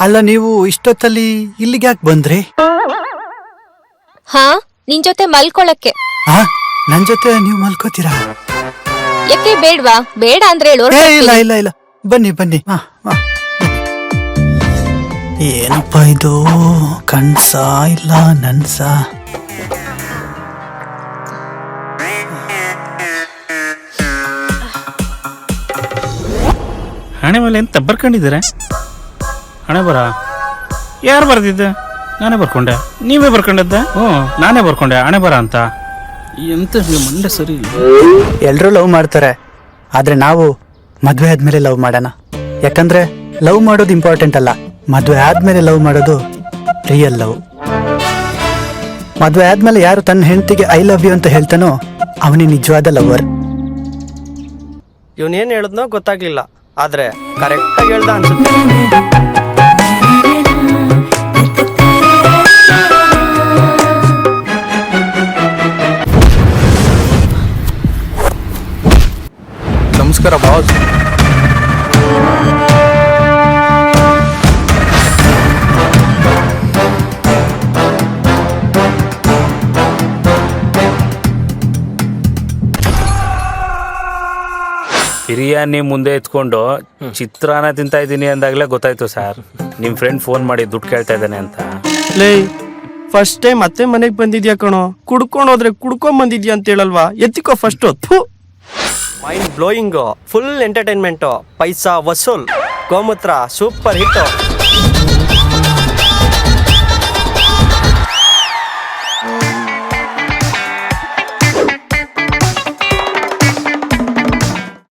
ಅಲ್ಲ, ನೀವು ಇಷ್ಟೊತ್ತಲ್ಲಿ ಇಲ್ಲಿಗೆ ಯಾಕೆ ಬಂದ್ರಿ? ಹಾ, ನಿನ್ ಜೊತೆ ಮಲ್ಕೊಳಕ್ಕೆ. ಹಾ, ನನ್ ಜೊತೆ ನೀವು ಮಲ್ಕೋತೀರಾ? ಯಾಕೆ ಬೇಡ್ವಾ? ಬೇಡ ಅಂದ್ರೆ ಹೇಳು. ಇಲ್ಲ ಇಲ್ಲ ಇಲ್ಲ, ಬನ್ನಿ ಬನ್ನಿ. ಏನಪ್ಪ ಇದು, ಕನ್ಸ ಇಲ್ಲ ನನ್ಸ? ಹಣೆ ಮೇಲೆ ಎಂತ ಬರ್ಕೊಂಡಿದ್ದೀರ? ಹಣೆ ಬರ ಯಾರು ಬರ್ದಿದ್ದೆ? ನಾನೇ ಬರ್ಕೊಂಡೆ. ನೀವೇ ಬರ್ಕೊಂಡದ್ದ? ನಾನೇ ಬರ್ಕೊಂಡೆ ಹಣೆ ಬರ ಅಂತ. ಎಂತ ಮಂಡೆ ಸರಿ. ಎಲ್ರೂ ಲವ್ ಮಾಡ್ತಾರೆ, ಆದ್ರೆ ನಾವು ಮದ್ವೆ ಆದ್ಮೇಲೆ ಲವ್ ಮಾಡೋಣ. ಯಾಕಂದ್ರೆ ಲವ್ ಮಾಡೋದು ಇಂಪಾರ್ಟೆಂಟ್ ಅಲ್ಲ, ಮದ್ವೆ ಆದ್ಮೇಲೆ ಲವ್ ಮಾಡೋದು ರಿಯಲ್ ಲವ್. ಮದ್ವೆ ಆದ್ಮೇಲೆ ಯಾರು ತನ್ನ ಹೆಂಡತಿಗೆ ಐ ಲವ್ ಯು ಅಂತ ಹೇಳ್ತಾನೋ ಅವನೇ ನಿಜವಾದ ಲವರ್. ಇವನೇನ್ ಹೇಳದ್ನೋ ಗೊತ್ತಾಗ್ಲಿಲ್ಲ, ಆದ್ರೆ ಕರೆಕ್ಟ್ ಆಗಿ ಹೇಳ್ದ ಅನ್ಸುತ್ತೆ. ನಮಸ್ಕಾರ ಬಾಸ್. ಬಿರಿಯಾನಿ ಮುಂದೆ ಎತ್ಕೊಂಡು ಚಿತ್ರಾನ್ನ ತಿಂತಾ ಇದ್ದೀನಿ ಅಂದಾಗಲೇ ಗೊತ್ತಾಯ್ತು ಸರ್, ನಿಮ್ ಫ್ರೆಂಡ್ ಫೋನ್ ಮಾಡಿ ದುಡ್ಡು ಕೇಳ್ತಾ ಇದ್ದಾನೆ ಅಂತ. ಲೇ, ಫಸ್ಟ್ ಟೈಮ್ ಮತ್ತೆ ಮನೆಗ್ ಬಂದಿದ್ಯಾ ಕಣೋ, ಕುಡ್ಕೊಂಡ್ ಹೋದ್ರೆ ಕುಡ್ಕೊಂಡ್ ಬಂದಿದ್ಯಾ ಅಂತ ಹೇಳಲ್ವಾ? ಎತ್ತಿಕೋ first. Mind blowing, full entertainment, ಪೈಸಾ ವಸೂಲ್, ಗೋಮೂತ್ರ ಸೂಪರ್ ಹಿಟ್.